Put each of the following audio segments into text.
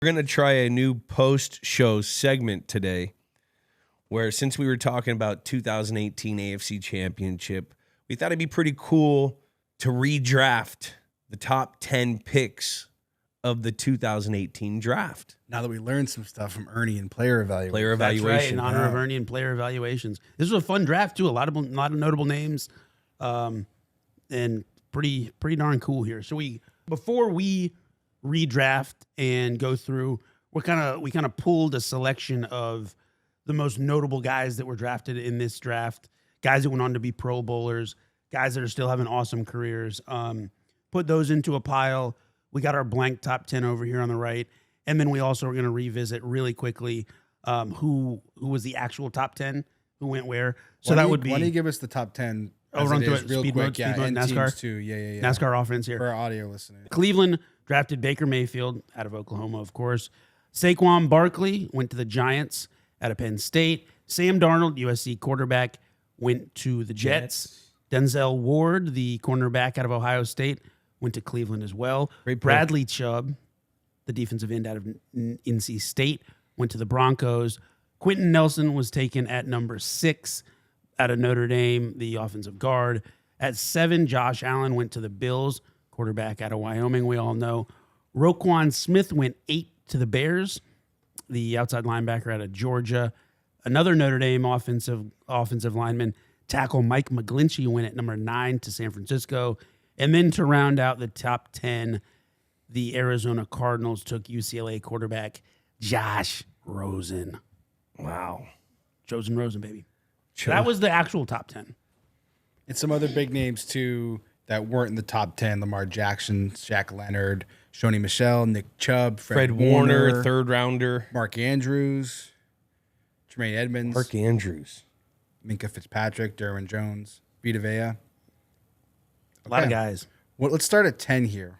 We're going to try a new post-show segment today where, since we were talking about 2018 AFC Championship, we thought it'd be pretty cool to redraft the top 10 picks of the 2018 draft. Now that we learned some stuff from Ernie and player evaluation. That's right, in honor of Ernie and player evaluations. This was a fun draft, too. A lot of notable names and pretty darn cool here. So before we redraft and go through, we kind of pulled a selection of the most notable guys that were drafted in this draft, guys that went on to be Pro Bowlers, guys that are still having awesome careers. Put those into a pile. We got our blank top 10 over here on the right, and then we also are going to revisit really quickly who was the actual top 10, who went where. So why would be. Why don't you give us the top 10? Run through it real speed quick. Mode, Yeah, and NASCAR teams too. Yeah. NASCAR offense here For our audio listeners. Cleveland drafted Baker Mayfield out of Oklahoma, of course. Saquon Barkley went to the Giants out of Penn State. Sam Darnold, USC quarterback, went to the Jets. Denzel Ward, the cornerback out of Ohio State, went to Cleveland as well. Bradley Chubb, the defensive end out of NC State, went to the Broncos. Quentin Nelson was taken at number 6 out of Notre Dame, the offensive guard. At 7, Josh Allen went to the Bills, quarterback out of Wyoming, we all know. Roquan Smith went 8 to the Bears, the outside linebacker out of Georgia. Another Notre Dame offensive lineman, tackle Mike McGlinchey, went at number 9 to San Francisco. And then to round out the top 10, the Arizona Cardinals took UCLA quarterback Josh Rosen. Wow. Chosen Rosen, baby. That was the actual top 10. And some other big names, too, that weren't in the top 10. Lamar Jackson, Shaq Leonard, Shoney Michel, Nick Chubb, Fred Warner, third rounder. Mark Andrews, Tremaine Edmonds. Mark Andrews. Minka Fitzpatrick, Derwin Jones, Vita Vea. A lot of guys. Well, let's start at 10 here.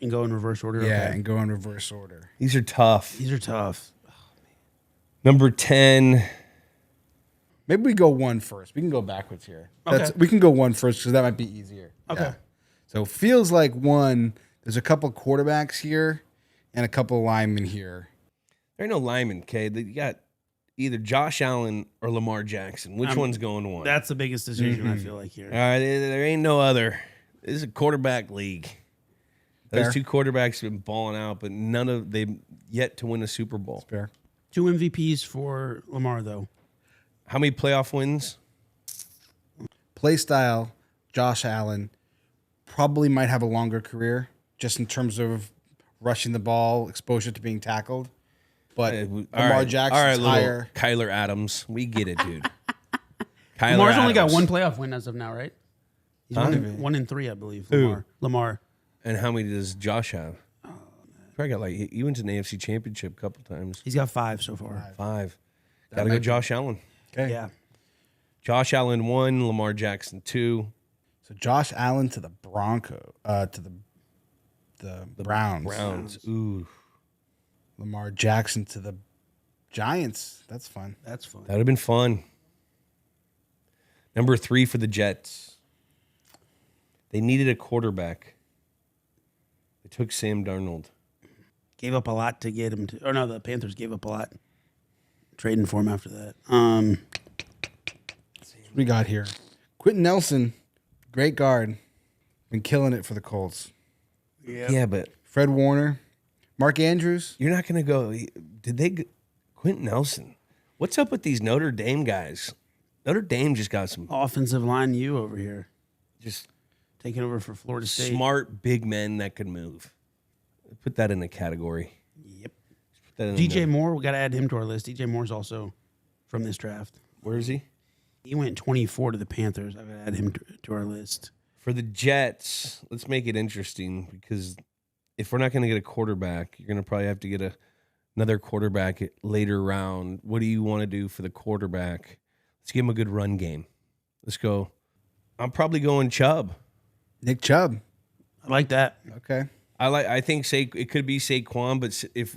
And go in reverse order. Yeah, okay. and go in reverse order. These are tough. Number 10. Maybe we go 1 first. We can go backwards here. Okay. We can go 1 first because that might be easier. Okay. Yeah. So feels like 1, there's a couple of quarterbacks here and a couple of linemen here. There ain't no linemen, okay? You got either Josh Allen or Lamar Jackson. Which one's going 1? That's the biggest decision, I feel like, here. All right, there ain't no other. This is a quarterback league. Those Fair. 2 quarterbacks have been balling out, but they've yet to win a Super Bowl. Fair. 2 MVPs for Lamar, though. How many playoff wins? Play style, Josh Allen probably might have a longer career just in terms of rushing the ball, exposure to being tackled. But Lamar Jackson's higher. Kyler Adams. We get it, dude. Lamar's only got 1 playoff win as of now, right? He's Huh? 1 in 3, I believe. Who? Lamar. And how many does Josh have? Probably got he went to an AFC Championship a couple times. He's got 5 so far. 5. Got to go Josh Allen. Okay. Yeah. Josh Allen 1, Lamar Jackson 2. So Josh Allen to the to the Browns. Browns. Ooh. Lamar Jackson to the Giants. That's fun. That's fun. That would have been fun. Number 3 for the Jets. They needed a quarterback. They took Sam Darnold. Gave up a lot to get him to. Oh, no, the Panthers gave up a lot. Trading for him after that. What we got here? Quentin Nelson, great guard. Been killing it for the Colts. Yeah, but Fred Warner. Mark Andrews. you're not going to go. Quentin Nelson. What's up with these Notre Dame guys? Notre Dame just got some Offensive line U over here. just Taking over for Florida State. smart big men that could move. Put that in a category. Yep. Put that in DJ Moore, we got to add him to our list. DJ Moore's also from this draft. Where is he? He went 24 to the Panthers. I've got to add him to our list. For the Jets, let's make it interesting because if we're not going to get a quarterback, you're going to probably have to get another quarterback later round. What do you want to do for the quarterback? Let's give him a good run game. Let's go. I'm probably going Chubb. Nick Chubb. I like that. Okay. I think it could be Saquon, but if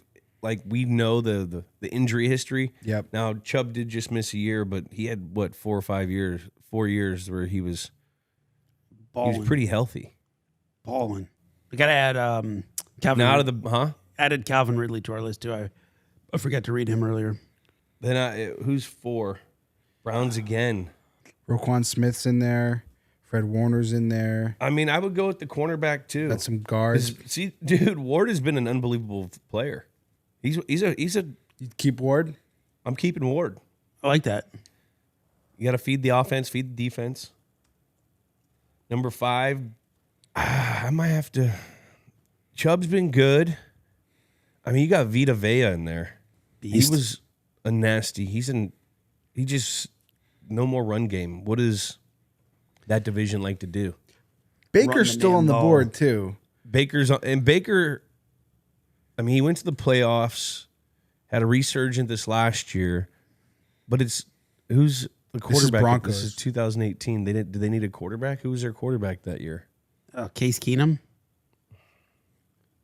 we know the injury history. Yep. Now Chubb did just miss a year, but he had 4 years where he was Balling. pretty healthy. Balling. We got to add Calvin. Now out of the added Calvin Ridley to our list too. I forgot to read him earlier. Then who's 4? Browns again. Roquan Smith's in there. Fred Warner's in there. I mean, I would go with the cornerback too. Got some guards. See, dude, Ward has been an unbelievable player. He's a. You'd keep Ward? I'm keeping Ward. I like that. You got to feed the offense, feed the defense. Number 5, I might have to. Chubb's been good. I mean, you got Vita Vea in there. Beast. He was a nasty. He just no more run game. What does that division like to do? Baker's the still damn on the ball. board, too. Baker's on, and Baker. I mean, he went to the playoffs, had a resurgence this last year, but who's the quarterback? Broncos. This is 2018. Did they need a quarterback? Who was their quarterback that year? Case Keenum.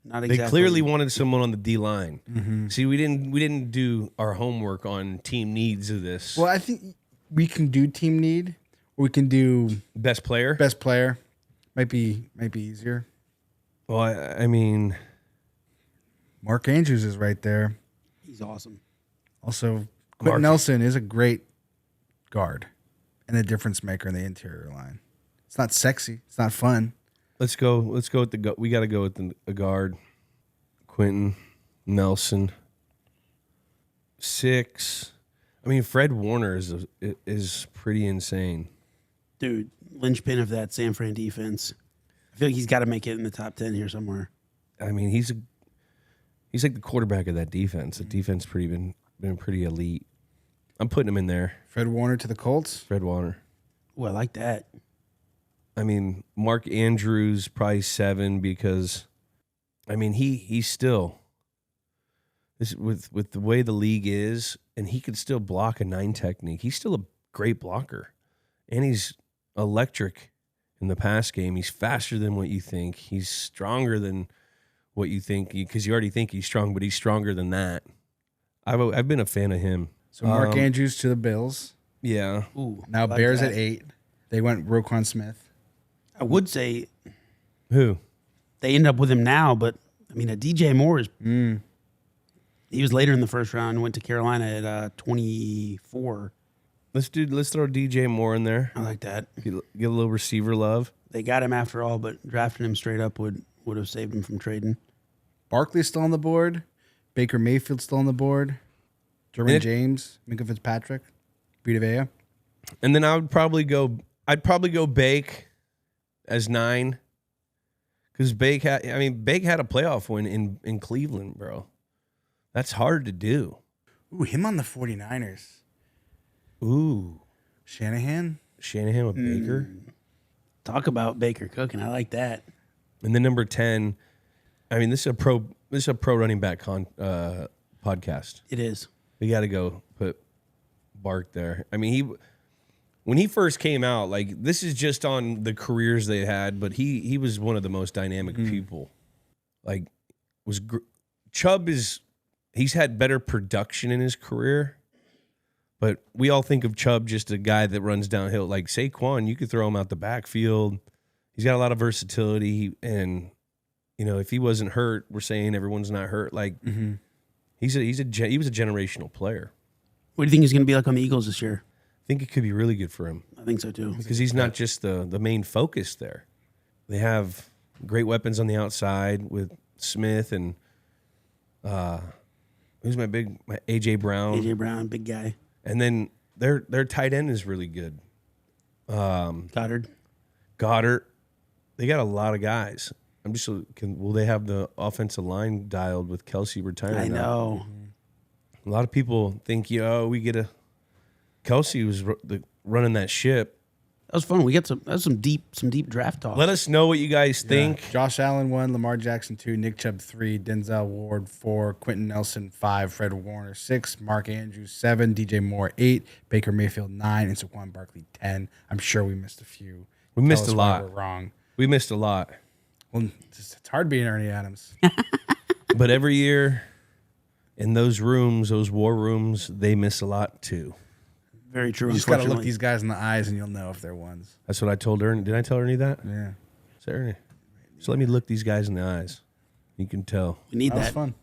Not exactly. They clearly wanted someone on the D line. Mm-hmm. See, we didn't do our homework on team needs of this. Well, I think we can do team need. Or we can do Best player. best player. Might be easier. Well, I mean, Mark Andrews is right there. He's awesome. Also, Quentin Nelson is a great guard and a difference maker in the interior line. It's not sexy. It's not fun. let's go with we got to go with a guard. Quentin Nelson. 6. I mean, Fred Warner is pretty insane. Dude, linchpin of that San Fran defense. I feel like he's got to make it in the top 10 here somewhere. I mean, he's like the quarterback of that defense. The defense been pretty elite. I'm putting him in there. Fred Warner to the Colts. Fred Warner. Oh, I like that. I mean, Mark Andrews probably 7 because, I mean, he's still with the way the league is, and he can still block a 9 technique. He's still a great blocker, and he's electric in the pass game. He's faster than what you think. He's stronger than what you think because you already think he's strong, but he's stronger than that. I've been a fan of him. So Mark Andrews to the Bills. Yeah. Ooh, Now I like Bears that. at 8. They went Roquan Smith. I would say Who? they end up with him now, but I mean, a DJ Moore is. He was later in the first round. Went to Carolina at 24. Let's throw DJ Moore in there. I like that. Get a little receiver love. They got him after all, but drafting him straight up would have saved him from trading. Barkley's still on the board. Baker Mayfield's still on the board. Derwin James, Minka Fitzpatrick, Vita Vea. And then I'd probably go Bake as 9. Because Bake had a playoff win in Cleveland, bro. That's hard to do. Ooh, him on the 49ers. Ooh. Shanahan with Baker. Talk about Baker cooking. I like that. And then number 10, I mean, this is a pro running back podcast. It is. We got to go put Bark there. I mean, when he first came out, like, this is just on the careers they had, but he was one of the most dynamic people. Like, he's had better production in his career, but we all think of Chubb just a guy that runs downhill. Like Saquon, you could throw him out the backfield. He's got a lot of versatility, and you know, if he wasn't hurt, we're saying everyone's not hurt. Like he was a generational player. What do you think he's going to be like on the Eagles this year? I think it could be really good for him I think so too. because he's not just the main focus there. They have great weapons on the outside with Smith and who's my AJ Brown. AJ Brown, big guy. And then their tight end is really good. Goddard. They got a lot of guys. Will they have the offensive line dialed with Kelsey retiring? I know. A lot of people think, we get Kelsey was running that ship. That was fun. That was some deep draft talk. Let us know what you guys think. Josh Allen 1, Lamar Jackson 2, Nick Chubb 3, Denzel Ward 4, Quentin Nelson 5, Fred Warner 6, Mark Andrews 7, DJ Moore 8, Baker Mayfield 9, and Saquon Barkley 10. I'm sure we missed a few. We missed a why lot. We're wrong. We missed a lot. Well, it's hard being Ernie Adams. But every year in those war rooms, they miss a lot too. Very true. You just got to look Unfortunately. these guys in the eyes and you'll know if they're ones. That's what I told Ernie. Did I tell Ernie that? Yeah. Ernie. So let me look these guys in the eyes. You can tell. We need That was that. fun.